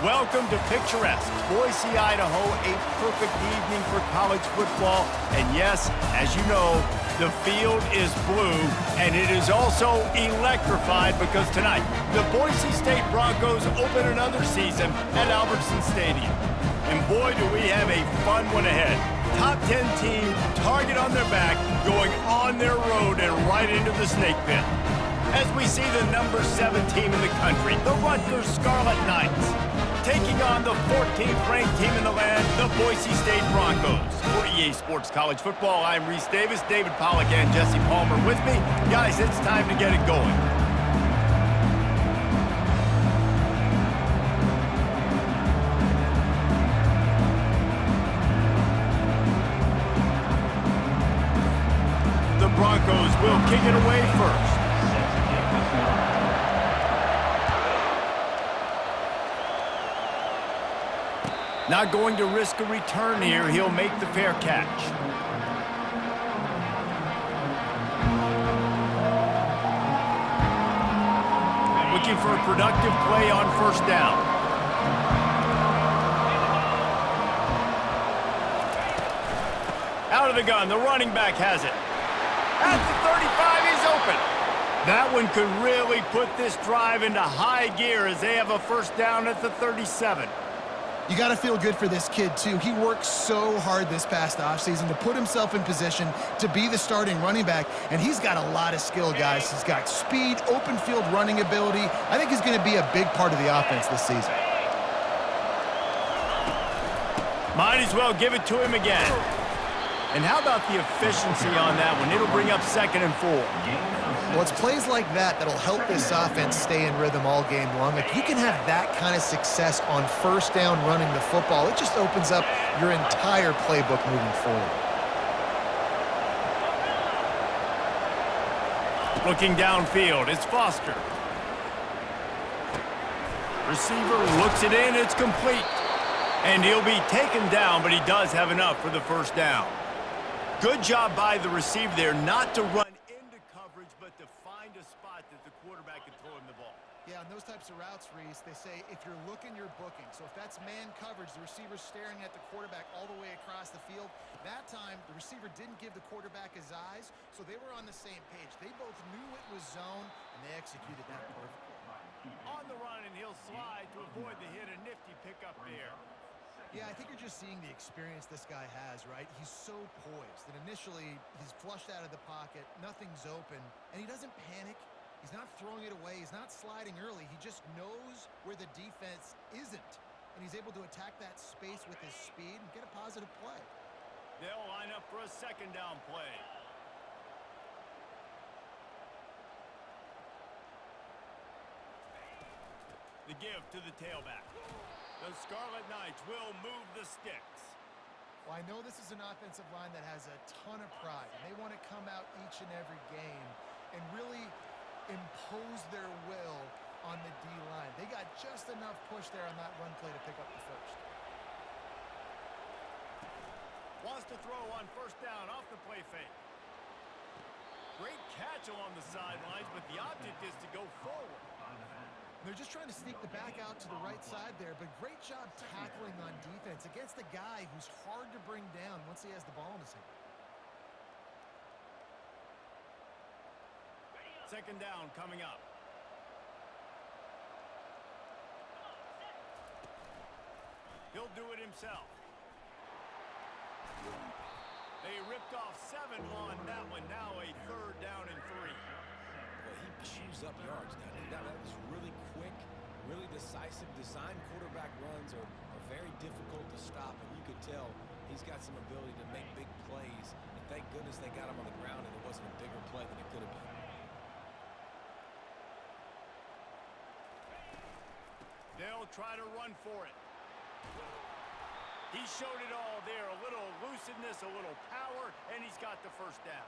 Welcome to picturesque Boise, Idaho, a perfect evening for college football. And yes, as you know, the field is blue, and it is also electrified because tonight, the Boise State Broncos open another season at Albertson Stadium. And boy, do we have a fun one ahead. Top 10 team, target on their back, going on their road and right into the snake pit. As we see the number 7 team in the country, the Rutgers Scarlet Knights, taking on the 14th ranked team in the land, the Boise State Broncos. For EA Sports College Football, I'm Reese Davis, David Pollack, and Jesse Palmer with me. Guys, it's time to get it going. The Broncos will kick it away first. Not going to risk a return here. He'll make the fair catch. Looking for a productive play on first down. Out of the gun, the running back has it. At the 35, he's open. That one could really put this drive into high gear as they have a first down at the 37. You got to feel good for this kid, too. He worked so hard this past offseason to put himself in position to be the starting running back, and he's got a lot of skill, guys. He's got speed, open field running ability. I think he's going to be a big part of the offense this season. Might as well give it to him again. And how about the efficiency on that one? It'll bring up 2nd and 4. Well, it's plays like that that'll help this offense stay in rhythm all game long. If you can have that kind of success on first down running the football, it just opens up your entire playbook moving forward. Looking downfield, it's Foster. Receiver looks it in, it's complete. And he'll be taken down, but he does have enough for the first down. Good job by the receiver there not to run into coverage, but to find a spot that the quarterback can throw him the ball. Yeah, on those types of routes, Reese, they say if you're looking, you're booking. So if that's man coverage, the receiver's staring at the quarterback all the way across the field. That time, the receiver didn't give the quarterback his eyes, so they were on the same page. They both knew it was zone, and they executed that perfectly. On the run, and he'll slide to avoid the hit. A nifty pickup there. Yeah, I think you're just seeing the experience this guy has, right? He's so poised that initially he's flushed out of the pocket, nothing's open, and he doesn't panic. He's not throwing it away. He's not sliding early. He just knows where the defense isn't, and he's able to attack that space with his speed and get a positive play. They'll line up for a 2nd down play. The give to the tailback. The Scarlet Knights will move the sticks. Well, I know this is an offensive line that has a ton of pride, and they want to come out each and every game and really impose their will on the D-line. They got just enough push there on that run play to pick up the first. Wants to throw on first down off the play fake. Great catch along the sidelines, but the object is to go forward. They're just trying to sneak the back out to the right side there, but great job tackling on defense against a guy who's hard to bring down once he has the ball in his hand. 2nd down coming up. He'll do it himself. They ripped off 7 on that one. Now a 3rd down and 3. Well, he chews up yards down there. That was really quick, really decisive. Design quarterback runs are very difficult to stop, and you could tell he's got some ability to make big plays. And thank goodness they got him on the ground, and it wasn't a bigger play than it could have been. They'll try to run for it. He showed it all there. A little elusiveness, a little power, and he's got the first down.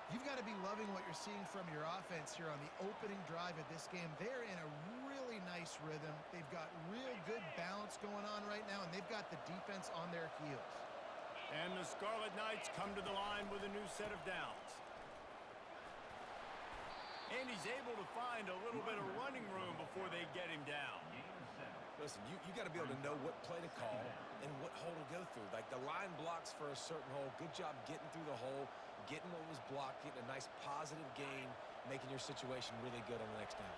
You've got to be loving what you're seeing from your offense here on the opening drive of this game. They're in a really nice rhythm. They've got real good balance going on right now, and they've got the defense on their heels. And the Scarlet Knights come to the line with a new set of downs. And he's able to find a little bit of running room before they get him down. Listen, you got to be able to know what play to call and what hole to go through. Like the line blocks for a certain hole. Good job getting through the hole, getting what was blocked, getting a nice positive gain, making your situation really good on the next down.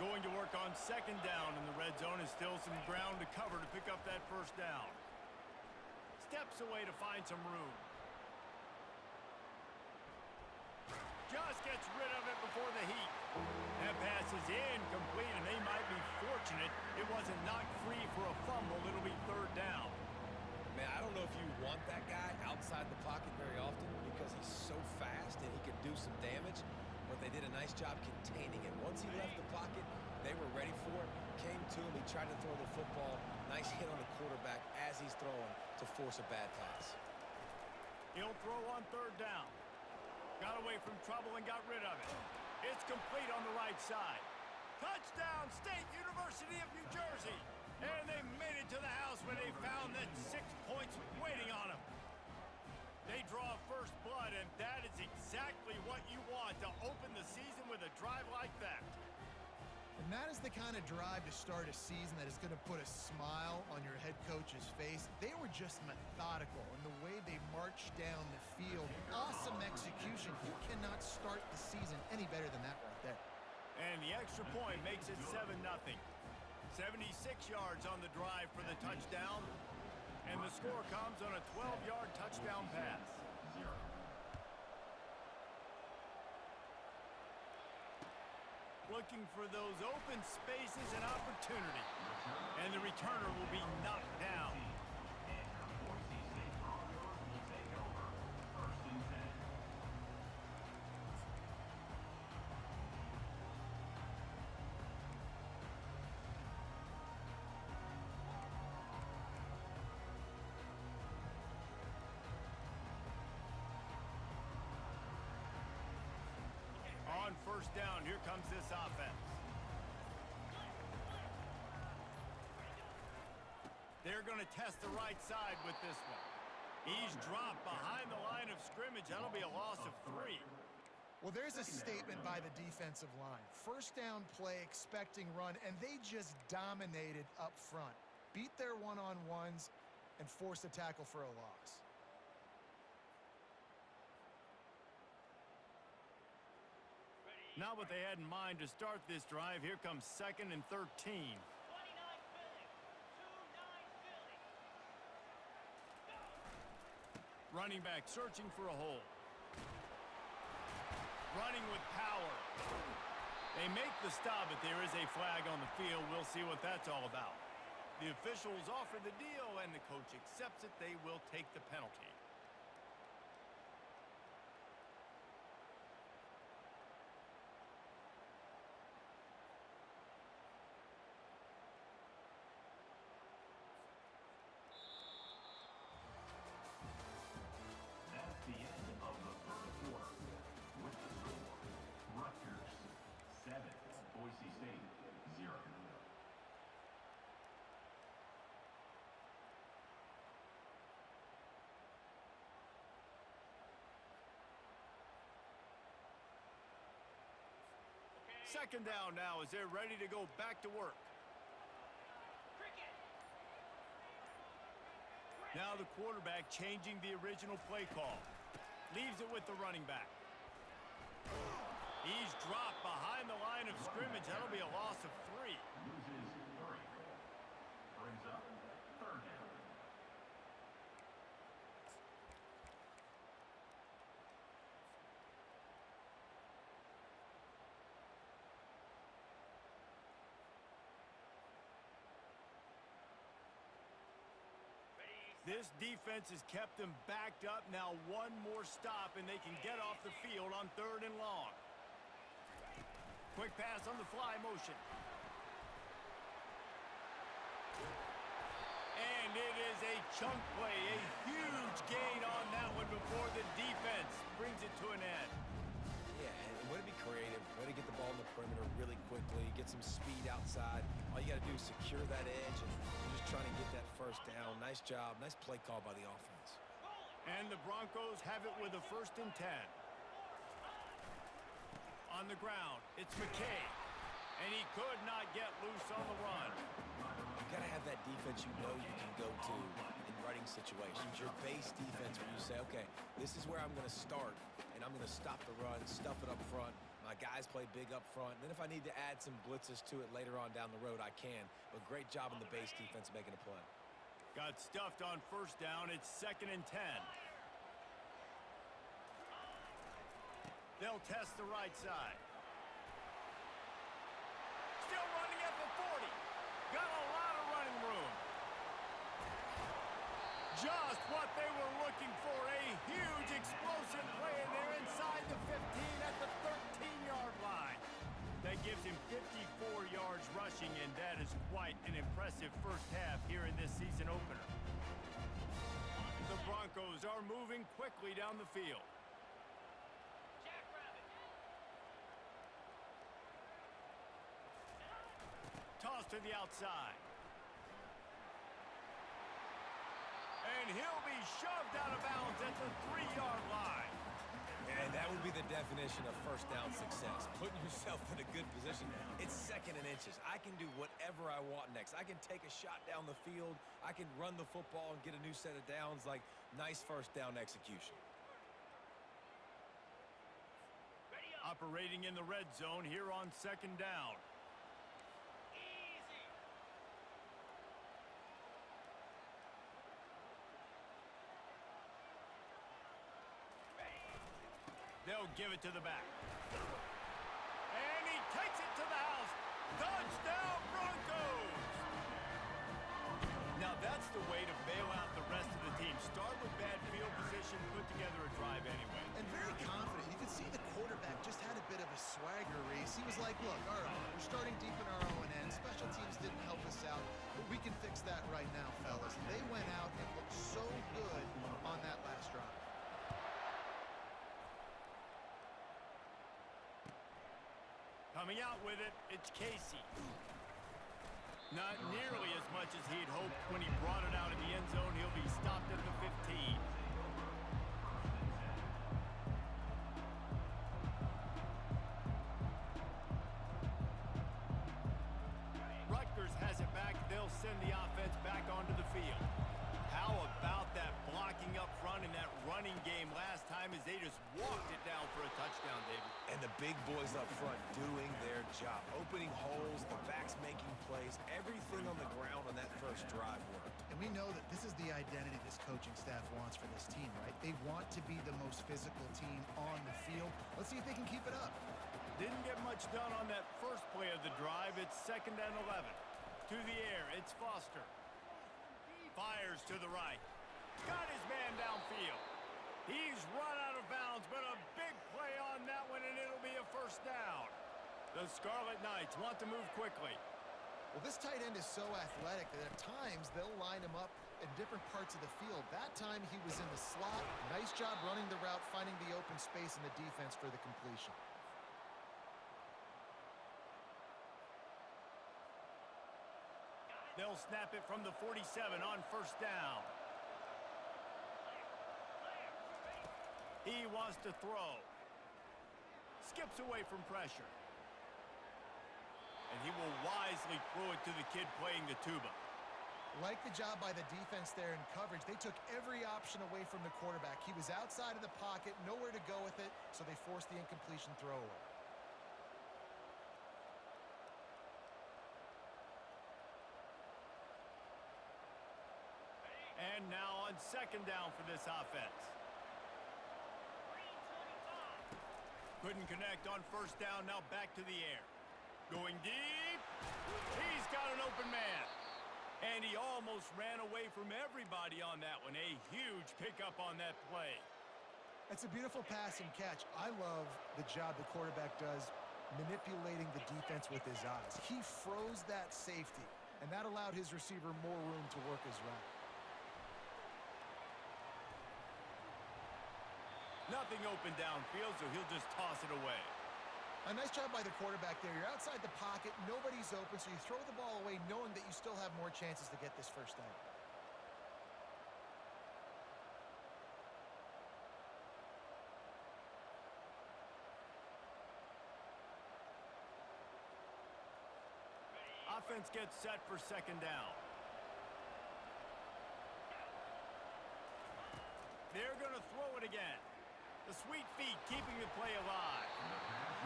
Going to work on second down in the red zone is still some ground to cover to pick up that first down. Steps away to find some room. Just gets rid of it before the heat. That pass is incomplete, and they might be fortunate it wasn't knocked free for a fumble. It'll be third down. Man, I don't know if you want that guy outside the pocket very often because he's so fast and he can do some damage, but they did a nice job containing it. Once he left the pocket, they were ready for it, came to him, he tried to throw the football. Nice hit on the quarterback as he's throwing to force a bad pass. He'll throw on third down. Got away from trouble and got rid of it. It's complete on the right side. Touchdown, State University of New Jersey. And they made it to the house when they found that 6 points waiting on them. They draw first blood, and that is exactly what you want to open the season with a drive like that. And that is the kind of drive to start a season that is going to put a smile on your head coach's face. They were just methodical in the way they marched down the field. Awesome execution. You cannot start the season any better than that right there. And the extra point makes it 7-0. 76 yards on the drive for the touchdown. And the score comes on a 12-yard touchdown pass. Looking for those open spaces and opportunity. And the returner will be knocked down. On first down, here comes this offense. They're going to test the right side with this one. He's dropped behind the line of scrimmage. That'll be a loss of 3. Well, there's a statement by the defensive line. First down play, expecting run, and they just dominated up front. Beat their one-on-ones and forced a tackle for a loss. Not what they had in mind to start this drive. Here comes 2nd and 13. Running back searching for a hole. Running with power. They make the stop, but there is a flag on the field. We'll see what that's all about. The officials offer the deal, and the coach accepts it. They will take the penalty. That's the end of the first quarter. With the score, Rutgers 7, Boise State 0. Second down now as they're ready to go back to work. Now the quarterback changing the original play call. Leaves it with the running back. He's dropped behind the line of scrimmage. That'll be a loss of 3. Loses 3. Brings up third down. This defense has kept them backed up. Now one more stop, and they can get off the field on 3rd and long. Quick pass on the fly motion. And it is a chunk play, a huge gain on that one before the defense brings it to an end. Yeah, and way to be creative, way to get the ball in the perimeter really quickly, get some speed outside. All you got to do is secure that edge, and you're just trying to get that first down. Nice job, nice play call by the offense. And the Broncos have it with a 1st and 10. On the ground, it's McKay. And he could not get loose on the run. You got to have that defense you know you can go to in running situations. Your base defense where you say, okay, this is where I'm going to start, and I'm going to stop the run, stuff it up front. My guys play big up front. And then if I need to add some blitzes to it later on down the road, I can. But great job on the base defense making a play. Got stuffed on first down. It's 2nd and 10. They'll test the right side. Still running at the 40. Got a lot of running room. Just what they were looking for. A huge explosive play, and they're inside the 15 at the 13-yard line. That gives him 54 yards rushing, and that is quite an impressive first half here in this season opener. The Broncos are moving quickly down the field. Toss to the outside. And he'll be shoved out of bounds at the 3-yard line. And that would be the definition of first down success. Putting yourself in a good position. It's 2nd and inches. I can do whatever I want next. I can take a shot down the field. I can run the football and get a new set of downs. Like, nice first down execution. Operating in the red zone here on 2nd down. They'll give it to the back. And he takes it to the house. Touchdown, Broncos! Now that's the way to bail out the rest of the team. Start with bad field position, put together a drive anyway. And very confident. You can see the quarterback just had a bit of a swagger race. He was like, look, all right, we're starting deep in our own end. Special teams didn't help us out, but we can fix that right now, fellas. They went out and looked so good on that last drive. Coming out with it, it's Casey. Not nearly as much as he'd hoped when he brought it out in the end zone. He'll be stopped at the 15. Rutgers has it back. They'll send the offense back onto the field. How about that blocking up front in that running game last time as they just walked it down for a touchdown, David? And the big boys up front doing their job. Opening holes, the backs making plays. Everything on the ground on that first drive worked. And we know that this is the identity this coaching staff wants for this team, right? They want to be the most physical team on the field. Let's see if they can keep it up. Didn't get much done on that first play of the drive. It's 2nd and 11. To the air, it's Foster. Fires to the right. Got his man downfield. He's run out of bounds, but a big play on that one, and it'll be a first down. The Scarlet Knights want to move quickly. Well, this tight end is so athletic that at times they'll line him up in different parts of the field. That time he was in the slot. Nice job running the route, finding the open space in the defense for the completion. They'll snap it from the 47 on first down. He wants to throw. Skips away from pressure. And he will wisely throw it to the kid playing the tuba. Like the job by the defense there in coverage. They took every option away from the quarterback. He was outside of the pocket, nowhere to go with it, so they forced the incompletion throw away. And now on 2nd down for this offense. Couldn't connect on first down, now back to the air. Going deep. He's got an open man. And he almost ran away from everybody on that one. A huge pickup on that play. It's a beautiful pass and catch. I love the job the quarterback does manipulating the defense with his eyes. He froze that safety, and that allowed his receiver more room to work his route. Nothing open downfield, so he'll just toss it away. A nice job by the quarterback there. You're outside the pocket, nobody's open, so you throw the ball away knowing that you still have more chances to get this first down. Offense gets set for second down. They're going to throw it again. The sweet feet keeping the play alive.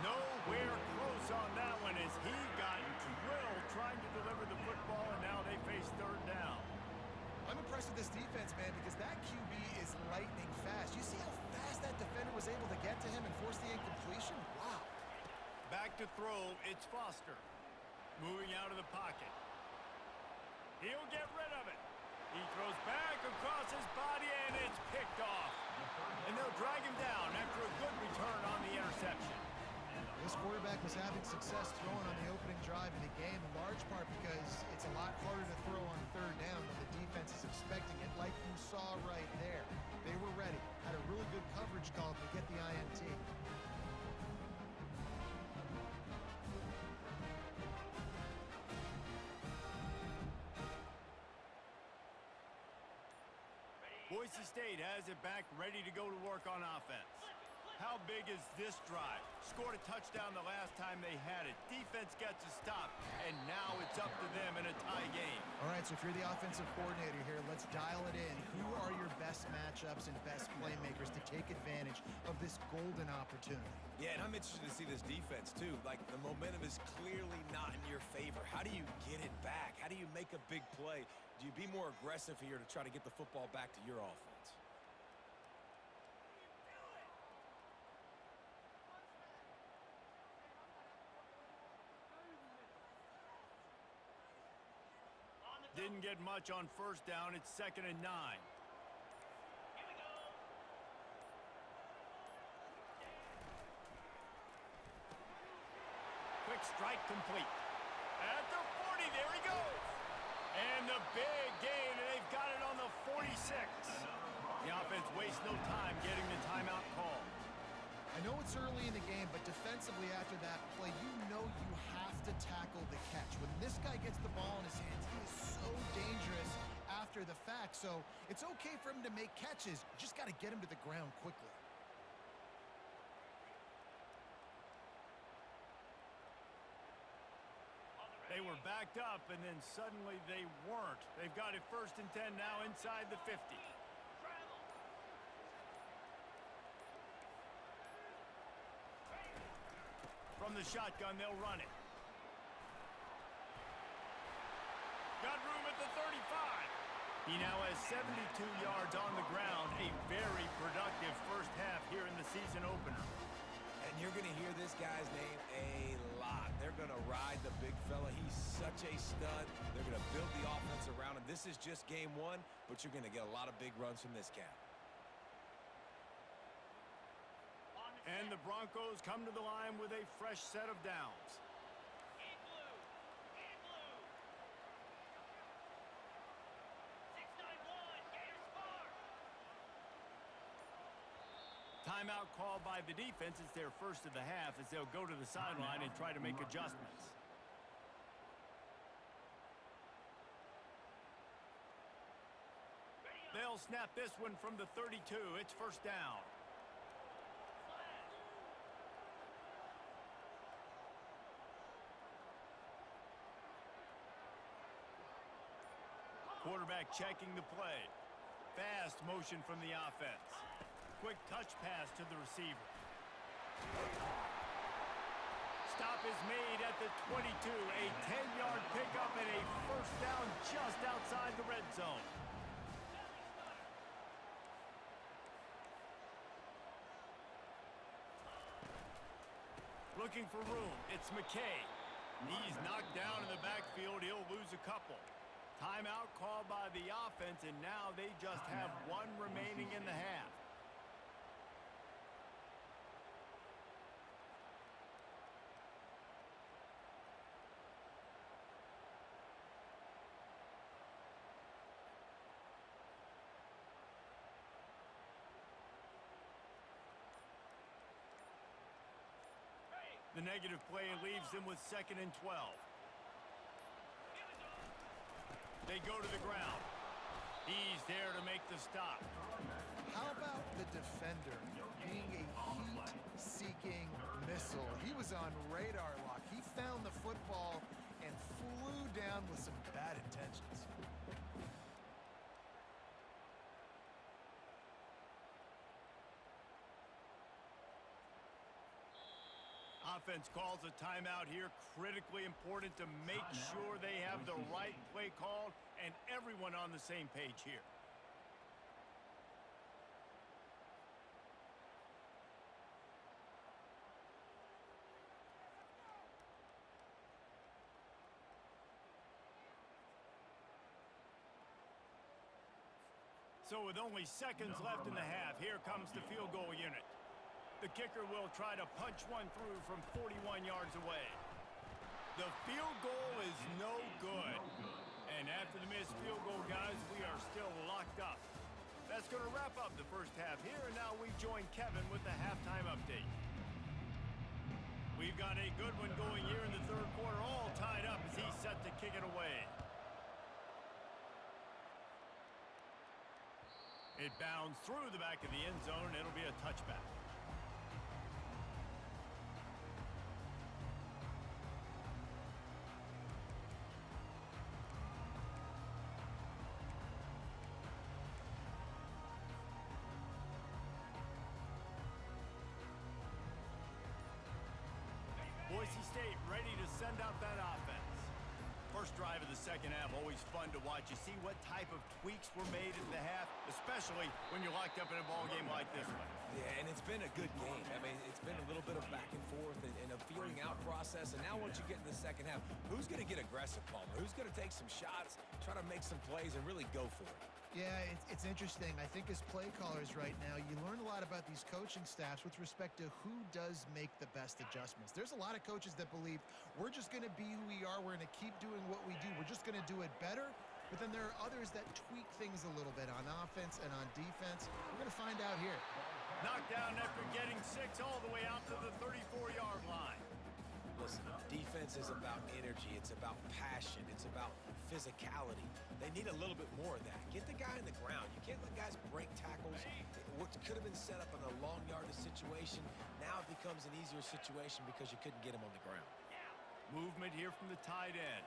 Nowhere close on that one as he got drilled trying to deliver the football, and now they face third down. I'm impressed with this defense, man, because that QB is lightning fast. You see how fast that defender was able to get to him and force the incompletion? Wow. Back to throw, it's Foster. Moving out of the pocket. He'll get rid of it. He throws back across his body, and it's picked off. And they'll drag him down after a good return on the interception. This quarterback was having success throwing on the opening drive of the game, in large part because it's a lot harder to throw on third down when the defense is expecting it, like you saw right there. They were ready, had a really good coverage call to get the INT. Boise State has it back, ready to go to work on offense. How big is this drive? Scored a touchdown the last time they had it. Defense gets a stop, and now it's up to them in a tie game. All right, so if you're the offensive coordinator here, let's dial it in. Who are your best matchups and best playmakers to take advantage of this golden opportunity? Yeah, and I'm interested to see this defense, too. Like, the momentum is clearly not in your favor. How do you get it back? How do you make a big play? Do you be more aggressive here to try to get the football back to your offense? Didn't get much on first down. It's 2nd and 9. Quick strike complete. At the 40, there he goes. And the big gain, and they've got it on the 46. The offense wastes no time getting the timeout call. I know it's early in the game, but defensively after that play, you know you have to tackle the catch. When this guy gets the ball in his hands, he is so dangerous after the fact. So it's okay for him to make catches. You just got to get him to the ground quickly. They were backed up, and then suddenly they weren't. They've got it 1st and 10 now inside the 50. From the shotgun, they'll run it. Got room at the 35. He now has 72 yards on the ground. A very productive first half here in the season opener. And you're going to hear this guy's name a lot. They're going to ride the big fella. He's such a stud. They're going to build the offense around him. This is just game one, but you're going to get a lot of big runs from this cat. And the Broncos come to the line with a fresh set of downs. Timeout called by the defense. It's their first of the half as they'll go to the sideline and try to make adjustments. They'll snap this one from the 32. It's first down. Quarterback checking the play. Fast motion from the offense. Quick touch pass to the receiver. Stop is made at the 22. A 10-yard pickup and a first down just outside the red zone. Looking for room. It's McKay. He's knocked down in the backfield. He'll lose a couple. Timeout called by the offense, and now they just have one remaining in the half. The negative play leaves them with 2nd and 12. They go to the ground. He's there to make the stop. How about the defender being a heat-seeking missile? He was on radar lock. He found the football and flew around with some bad intentions. Offense calls a timeout here. Critically important to make sure they have the right play called and everyone on the same page here. So with only seconds left in the half, here comes the field goal unit. The kicker will try to punch one through from 41 yards away. The field goal is no good. And after the missed field goal, guys, we are still locked up. That's going to wrap up the first half here, and now we join Kevin with the halftime update. We've got a good one going here in the third quarter, all tied up as he's set to kick it away. It bounds through the back of the end zone, and it'll be a touchback. Boise State ready to send out that offense. First drive of the second half, always fun to watch. You see what type of tweaks were made at the half, especially when you're locked up in a ball game like this one. Yeah, and it's been a good game. I mean, it's been a little bit of back and forth and a feeling out process. And now once you get in the second half, who's going to get aggressive, Palmer? Who's going to take some shots, try to make some plays, and really go for it? Yeah, it's interesting. I think as play callers right now, you learn a lot about these coaching staffs with respect to who does make the best adjustments. There's a lot of coaches that believe we're just going to be who we are. We're going to keep doing what we do. We're just going to do it better. But then there are others that tweak things a little bit on offense and on defense. We're going to find out here. Knocked down after getting 6 all the way out to the 34-yard line. Listen, defense is about energy. It's about passion. It's about physicality. They need a little bit more of that. Get the guy in the ground. You can't let guys break tackles. What could have been set up in a long yardage situation, now it becomes an easier situation because you couldn't get him on the ground. Movement here from the tight end.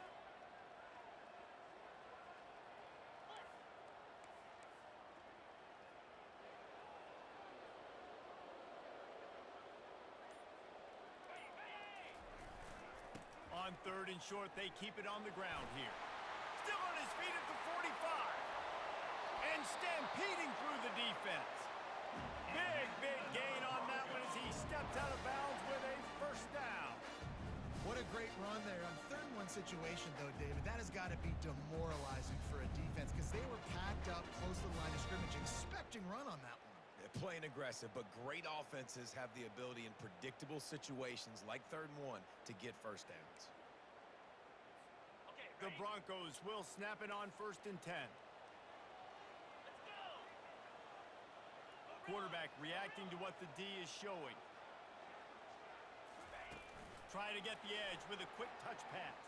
On third and short, they keep it on the ground here. Still on his feet at the 45. And stampeding through the defense. Big gain on that one as he steps out of bounds with a first down. What a great run there. On third and one situation, though, David, that has got to be demoralizing for a defense because they were packed up close to the line of scrimmage, expecting run on that one. They're playing aggressive, but great offenses have the ability in predictable situations like third and one to get first downs. The Broncos will snap it on first and 10. Quarterback reacting to what the D is showing. Try to get the edge with a quick touch pass.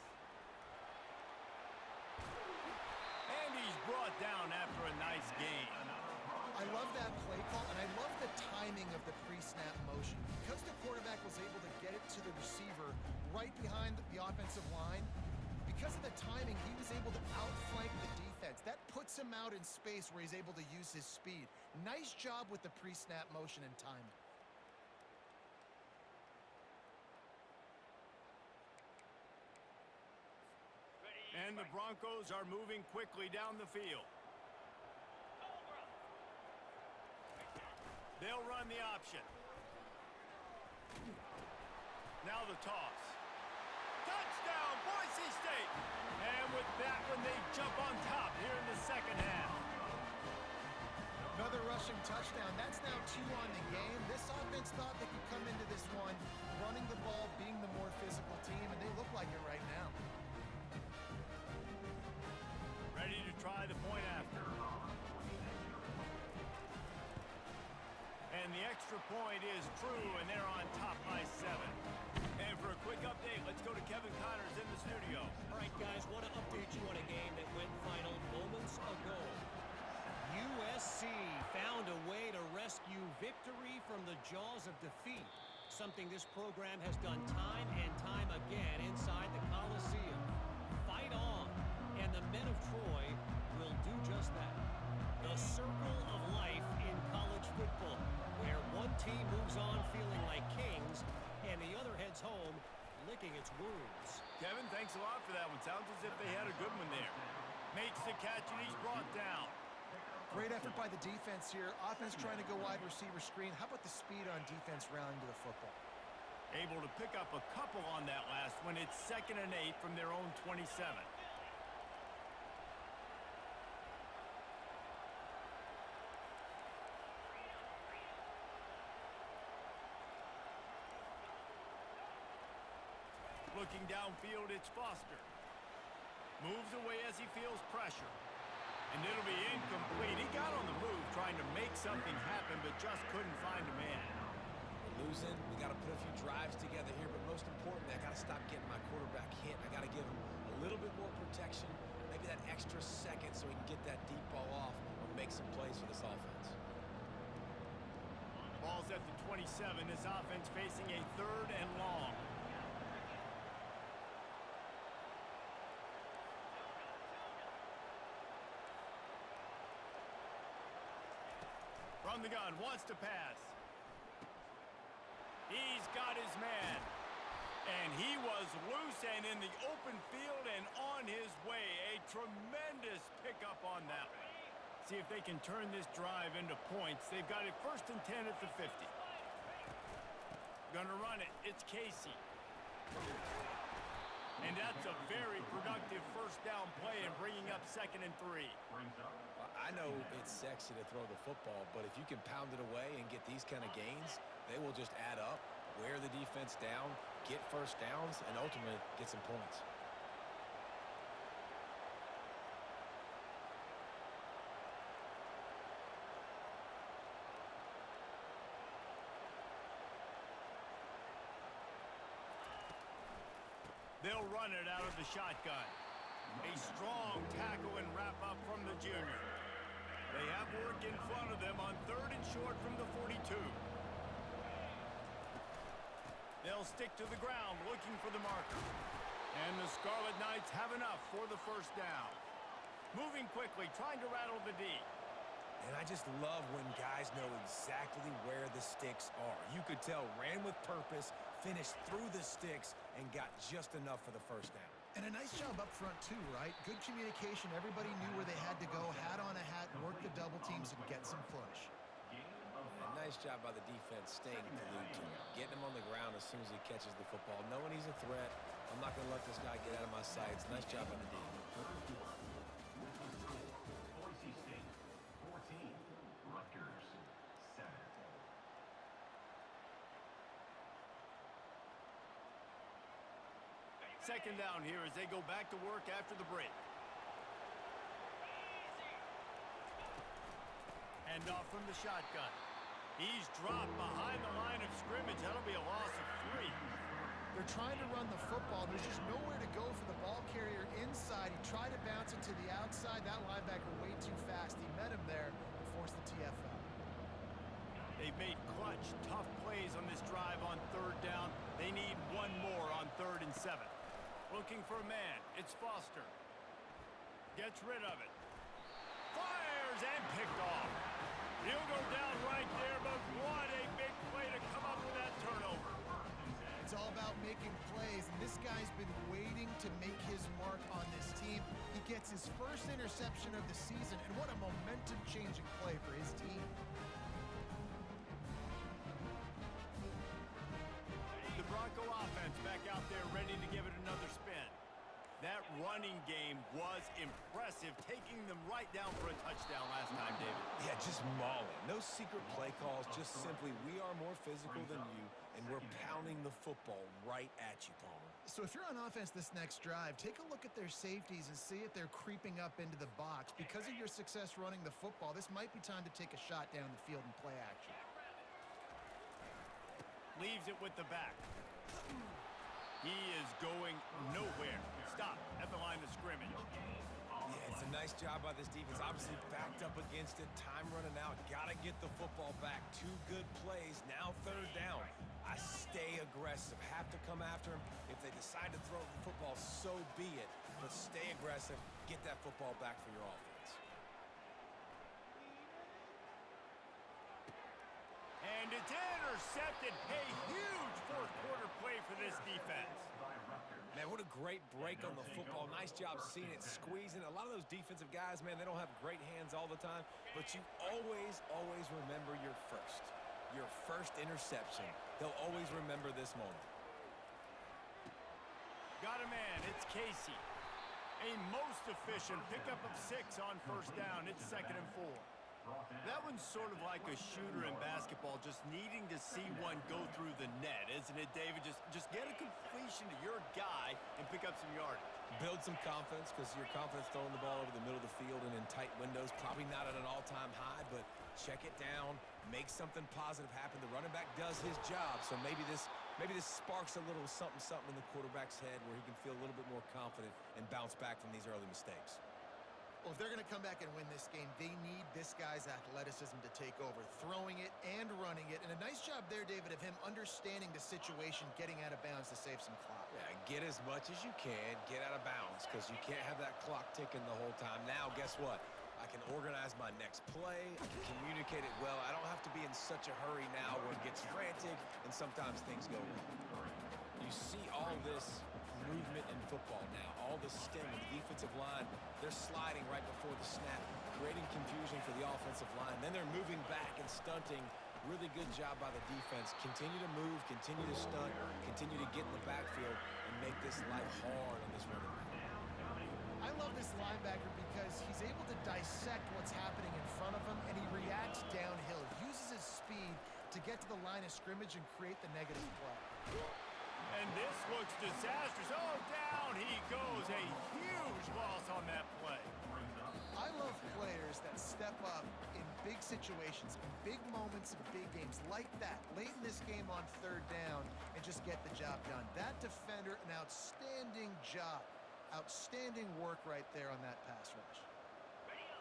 And he's brought down after a nice gain. I love that play call, and I love the timing of the pre-snap motion. Because the quarterback was able to get it to the receiver right behind the offensive line, because of the timing, he was able to outflank the defense. That puts him out in space where he's able to use his speed. Nice job with the pre-snap motion and timing. And the Broncos are moving quickly down the field. They'll run the option. Now the toss. Touchdown, Boise State! And with that one, they jump on top here in the second half. Another rushing touchdown. That's now 2 on the game. This offense thought they could come into this one running the ball, being the more physical team, and they look like it right now. Ready to try the point after. And the extra point is true, and they're on top by 7. And for a quick update, let's go to Kevin Connors in the studio. All right, guys, want to update you on a game that went final moments ago. USC found a way to rescue victory from the jaws of defeat, something this program has done time and time again inside the Coliseum. Fight on. licking its wounds. Kevin, thanks a lot for that one. Sounds as if they had a good one there. Makes the catch, and he's brought down. Great effort by the defense here. Offense trying to go wide receiver screen. How about the speed on defense rallying to the football? Able to pick up a couple on that last one. It's 2nd and 8 from their own 27. Looking downfield, it's Foster. Moves away as he feels pressure. And it'll be incomplete. He got on the move trying to make something happen, but just couldn't find a man. We're losing. We got to put a few drives together here, but most importantly, I got to stop getting my quarterback hit. I got to give him a little bit more protection, maybe that extra second so he can get that deep ball off or make some plays for this offense. Ball's at the 27. His offense facing a 3rd and long. From the gun, wants to pass. He's got his man. And he was loose and in the open field and on his way. A tremendous pickup on that one. See if they can turn this drive into points. They've got it 1st and 10 at the 50. Gonna run it. It's Casey. And that's a very productive 1st down play and bringing up 2nd and 3. I know it's sexy to throw the football, but if you can pound it away and get these kind of gains, they will just add up, wear the defense down, get 1st downs, and ultimately get some points. They'll run it out of the shotgun. A strong tackle and wrap up from the junior. They have work in front of them on 3rd and short from the 42. They'll stick to the ground looking for the marker. And the Scarlet Knights have enough for the 1st down. Moving quickly, trying to rattle the D. And I just love when guys know exactly where the sticks are. You could tell ran with purpose, finished through the sticks, and got just enough for the 1st down. And a nice job up front too, right? Good communication. Everybody knew where they had to go. Hat on a hat, work the double teams, and get some push. And nice job by the defense staying glued to him. Getting him on the ground as soon as he catches the football. Knowing he's a threat. I'm not going to let this guy get out of my sights. Nice job on the D. Boise State 14, Rutgers 7. Second down here as they go back to work after the break. Hand off from the shotgun. He's dropped behind the line of scrimmage. That'll be a loss of 3. They're trying to run the football. There's just nowhere to go for the ball carrier inside. He tried to bounce it to the outside. That linebacker way too fast. He met him there and forced the TFL. They've made clutch, tough plays on this drive on 3rd down. They need one more on 3rd and 7. Looking for a man. It's Foster. Gets rid of it. Fires and picked off. He'll go down right there, but what a big play to come up with that turnover. It's all about making plays, and this guy's been waiting to make his mark on this team. He gets his 1st interception of the season, and what a momentum-changing play for his team. The Bronco offense back out there ready to give it another spin. That running game was impressive, taking them right down for a touchdown last time, David. Yeah, just mauling. No secret play calls, just simply we are more physical than you, and we're pounding the football right at you, Palmer. So if you're on offense this next drive, take a look at their safeties and see if they're creeping up into the box. Because of your success running the football, this might be time to take a shot down the field and play action. Leaves it with the back. He is going nowhere. Stop at the line of scrimmage. Yeah, it's a nice job by this defense. Obviously backed up against it. Time running out. Got to get the football back. 2 good plays. Now 3rd down. I stay aggressive. Have to come after him. If they decide to throw the football, so be it. But stay aggressive. Get that football back for your offense. And And it's intercepted. A huge fourth quarter play for this defense. Man, what a great break on the football. Nice job seeing it, squeezing. A lot of those defensive guys, man, they don't have great hands all the time, but you always, always remember your first interception. They'll always remember this moment. Got a man. It's Casey. A most efficient pickup of 6 on first down. It's 2nd and 4. That one's sort of like a shooter in basketball, just needing to see one go through the net, isn't it, David? Just get a completion to your guy and pick up some yardage. Build some confidence, because your confidence throwing the ball over the middle of the field and in tight windows, probably not at an all-time high, but check it down, make something positive happen. The running back does his job, so maybe this sparks a little something in the quarterback's head where he can feel a little bit more confident and bounce back from these early mistakes. Well, if they're going to come back and win this game, they need this guy's athleticism to take over, throwing it and running it. And a nice job there, David, of him understanding the situation, getting out of bounds to save some clock. Yeah, get as much as you can, get out of bounds, because you can't have that clock ticking the whole time. Now, guess what? I can organize my next play. I can communicate it well. I don't have to be in such a hurry now where it gets frantic and sometimes things go wrong. You see all this movement in football now, all the stem of the defensive line. They're sliding right before the snap, creating confusion for the offensive line. Then they're moving back and stunting. Really good job by the defense. Continue to move, continue to stunt, continue to get in the backfield and make this life hard on this running back. I love this linebacker because he's able to dissect what's happening in front of him, and he reacts downhill. He uses his speed to get to the line of scrimmage and create the negative play. And this looks disastrous. Oh, down he goes. A huge loss on that play. I love players that step up in big situations, in big moments, in big games like that, late in this game on 3rd down, and just get the job done. That defender, an outstanding job. Outstanding work right there on that pass rush.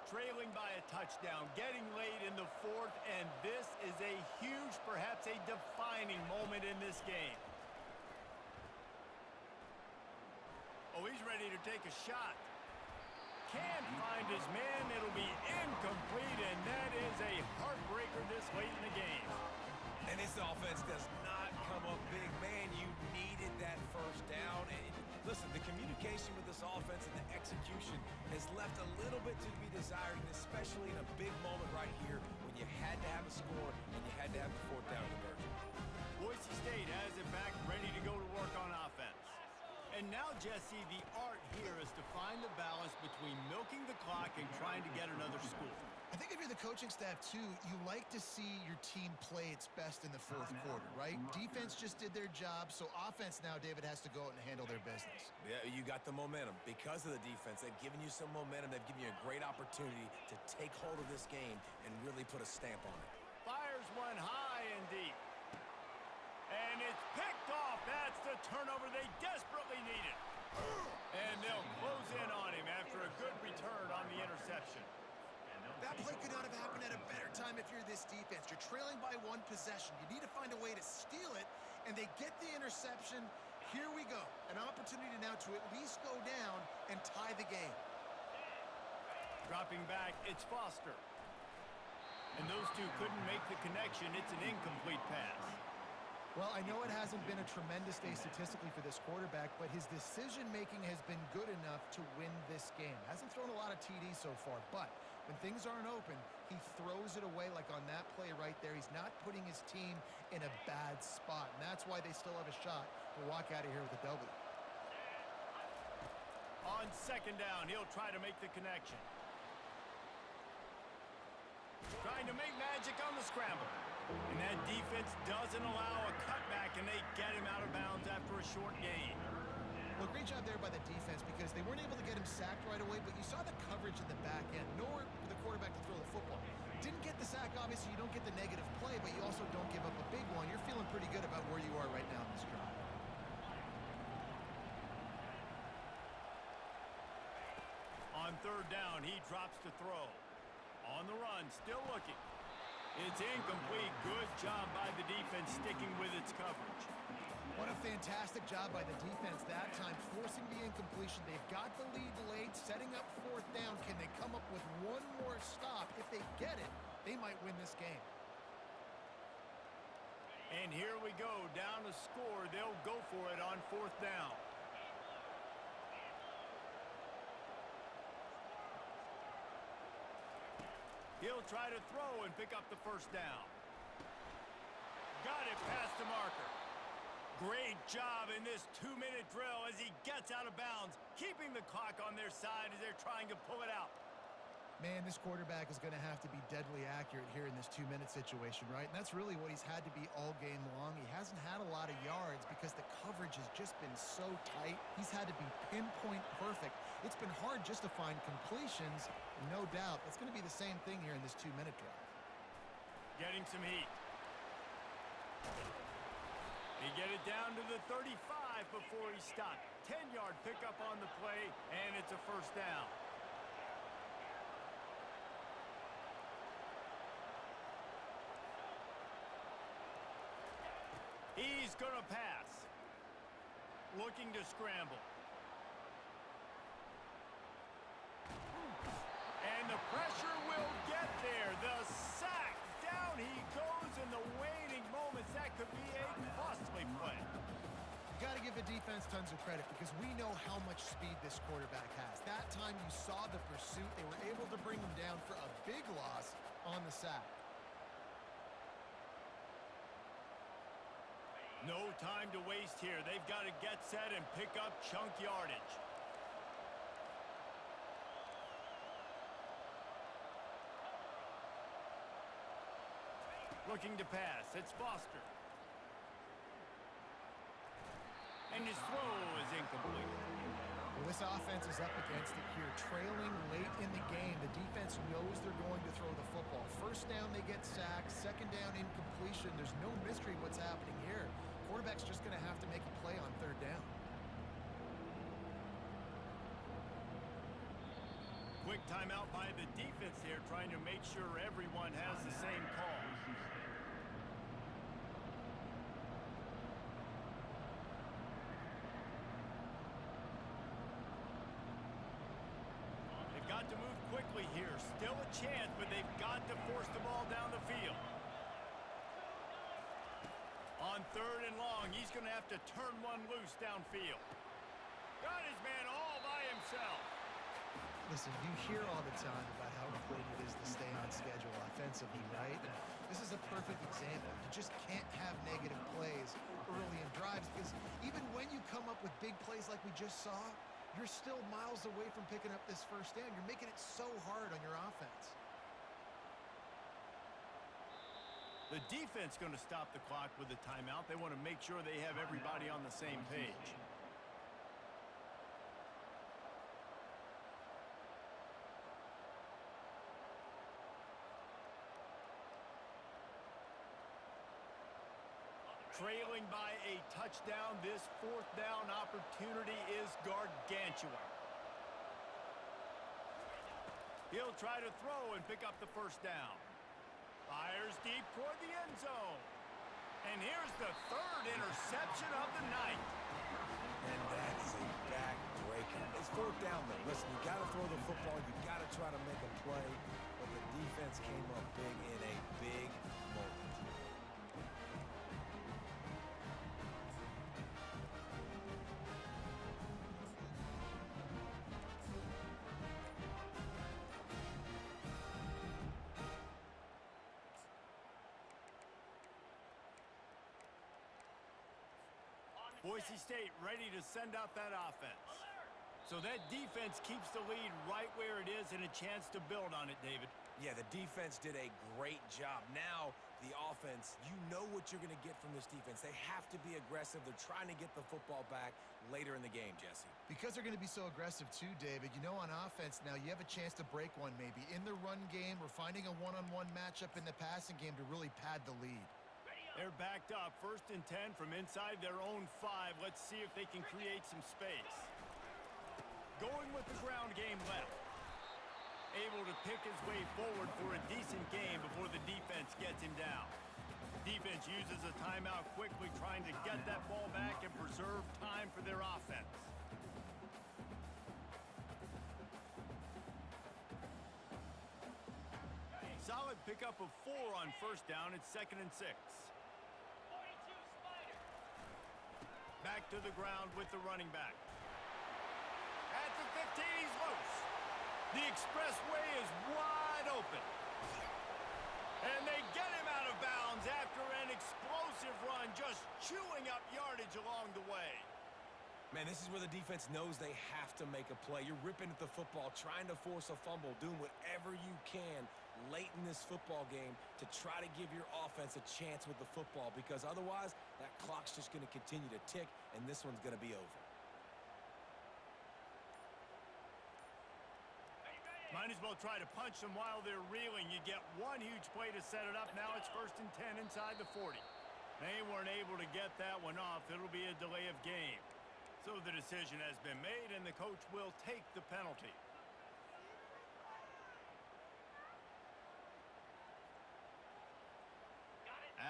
Trailing by a touchdown, getting late in the 4th, and this is a huge, perhaps a defining moment in this game. Oh, he's ready to take a shot. Can't find his man. It'll be incomplete, and that is a heartbreaker this late in the game. And this offense does not come up big. Man, you needed that first down. And listen, the communication with this offense and the execution has left a little bit to be desired, and especially in a big moment right here when you had to have a score and you had to have the 4th down conversion. Boise State has it back, ready to go to work on offense. And now, Jesse, the art here is to find the balance between milking the clock and trying to get another score. I think if you're the coaching staff, too, you like to see your team play its best in the 4th quarter, right? Defense just did their job, so offense now, David, has to go out and handle their business. Yeah, you got the momentum. Because of the defense, they've given you some momentum. They've given you a great opportunity to take hold of this game and really put a stamp on it. Fires one high and deep. And it's picked off. That's the turnover they desperately needed. And they'll close in on him after a good return on the interception. That play could not have happened at a better time if you're this defense. You're trailing by 1 possession. You need to find a way to steal it, and they get the interception. Here we go. An opportunity now to at least go down and tie the game. Dropping back, it's Foster. And those two couldn't make the connection. It's an incomplete pass. Well, I know it hasn't been a tremendous day statistically for this quarterback, but his decision-making has been good enough to win this game. Hasn't thrown a lot of TDs so far, but when things aren't open, he throws it away like on that play right there. He's not putting his team in a bad spot, and that's why they still have a shot to walk out of here with a W. On 2nd down, he'll try to make the connection. Trying to make magic on the scramble. And that defense doesn't allow a cutback, and they get him out of bounds after a short gain. Well, great job there by the defense because they weren't able to get him sacked right away, but you saw the coverage in the back end. Nowhere for the quarterback to throw the football. Didn't get the sack, obviously. You don't get the negative play, but you also don't give up a big one. You're feeling pretty good about where you are right now in this drive. On 3rd down, he drops to throw. On the run, still looking. It's incomplete. Good job by the defense sticking with its coverage. What a fantastic job by the defense that time, forcing the incompletion. They've got the lead late, setting up 4th down. Can they come up with one more stop? If they get it, they might win this game. And here we go, down to score. They'll go for it on 4th down. He'll try to throw and pick up the 1st down. Got it past the marker. Great job in this 2-minute drill as he gets out of bounds, keeping the clock on their side as they're trying to pull it out. Man, this quarterback is going to have to be deadly accurate here in this 2-minute situation, right? And that's really what he's had to be all game long. He hasn't had a lot of yards because the coverage has just been so tight. He's had to be pinpoint perfect. It's been hard just to find completions, no doubt. It's going to be the same thing here in this 2-minute drive. Getting some heat. He get it down to the 35 before he stopped. 10-yard pickup on the play, and it's a 1st down. He's going to pass. Looking to scramble. And the pressure will get there. The sack. Down he goes in the waning moments. That could be a costly play. You got to give the defense tons of credit because we know how much speed this quarterback has. That time you saw the pursuit. They were able to bring him down for a big loss on the sack. No time to waste here. They've got to get set and pick up chunk yardage. Looking to pass. It's Foster. And his throw is incomplete. Well, this offense is up against it here. Trailing late in the game, the defense knows they're going to throw the football. 1st down, they get sacked. 2nd down, incompletion. There's no mystery what's happening here. Quarterback's just going to have to make a play on 3rd down. Quick timeout by the defense here, trying to make sure everyone has the same call. They've got to move quickly here. Still a chance, but they've got to force the ball down the field. On 3rd and long, he's going to have to turn one loose downfield. Got his man all by himself. Listen, you hear all the time about how important it is to stay on schedule offensively, right? And this is a perfect example. You just can't have negative plays early in drives because even when you come up with big plays like we just saw, you're still miles away from picking up this 1st down. You're making it so hard on your offense. The defense going to stop the clock with a timeout. They want to make sure they have everybody on the same page. Trailing by a touchdown, this 4th down opportunity is gargantuan. He'll try to throw and pick up the 1st down. Fires deep toward the end zone. And here's the 3rd interception of the night. And that is a backbreaker. It's 4th down, though. Listen, you got to throw the football. You got to try to make a play. But the defense came up big in a big moment. Boise State ready to send out that offense. So that defense keeps the lead right where it is and a chance to build on it, David. Yeah, the defense did a great job. Now, the offense, you know what you're going to get from this defense. They have to be aggressive. They're trying to get the football back later in the game, Jesse. Because they're going to be so aggressive too, David, you know on offense now you have a chance to break one maybe. In the run game or finding a one-on-one matchup in the passing game to really pad the lead. They're backed up. 1st and 10 from inside their own 5. Let's see if they can create some space. Going with the ground game left. Able to pick his way forward for a decent game before the defense gets him down. Defense uses a timeout quickly, trying to get that ball back and preserve time for their offense. Solid pickup of 4 on 1st down. It's 2nd and 6. to the ground with the running back. At the 15, he's loose. The expressway is wide open. And they get him out of bounds after an explosive run, just chewing up yardage along the way. Man, this is where the defense knows they have to make a play. You're ripping at the football, trying to force a fumble, doing whatever you can late in this football game to try to give your offense a chance with the football, because otherwise that clock's just going to continue to tick, and this one's going to be over. Might as well try to punch them while they're reeling. You get one huge play to set it up. Now it's 1st and 10 inside the 40. They weren't able to get that one off. It'll be a delay of game. So the decision has been made, and the coach will take the penalty.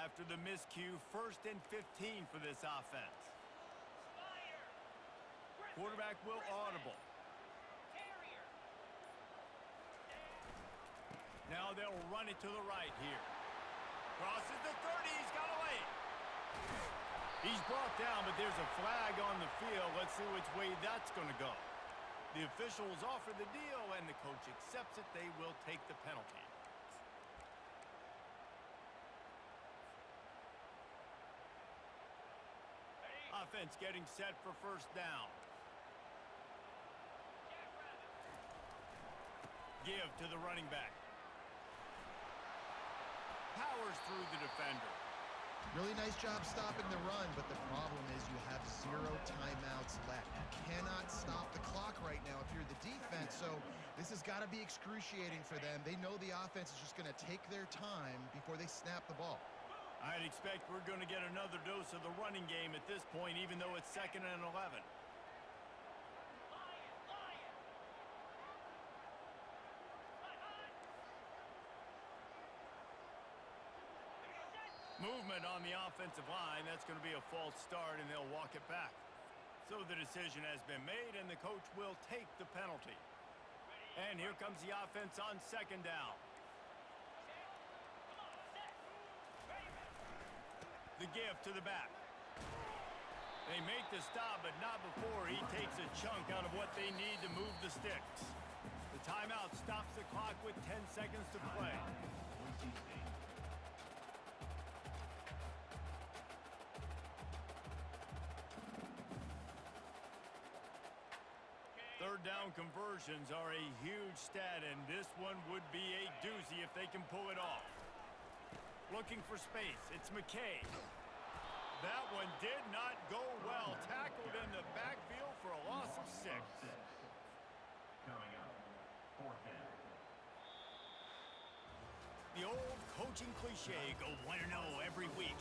After the miscue, 1st and 15 for this offense. Quarterback will audible. Now they'll run it to the right here. Crosses the 30. He's got away. He's brought down, but there's a flag on the field. Let's see which way that's going to go. The officials offer the deal, and the coach accepts it. They will take the penalty. Offense getting set for 1st down. Give to the running back. Powers through the defender. Really nice job stopping the run, but the problem is you have 0 timeouts left. You cannot stop the clock right now if you're the defense, so this has got to be excruciating for them. They know the offense is just going to take their time before they snap the ball. I'd expect we're going to get another dose of the running game at this point, even though it's 2nd and 11. Movement on the offensive line. That's going to be a false start, and they'll walk it back. So the decision has been made, and the coach will take the penalty. And here comes the offense on 2nd down. The give to the back. They make the stop, but not before he takes a chunk out of what they need to move the sticks. The timeout stops the clock with 10 seconds to play. Boise State. 3rd down conversions are a huge stat, and this one would be a doozy if they can pull it off. Looking for space. It's McKay. That one did not go well. Tackled in the backfield for a loss of 6. Coming up, 4th down. The old coaching cliche, go 1-0 every week.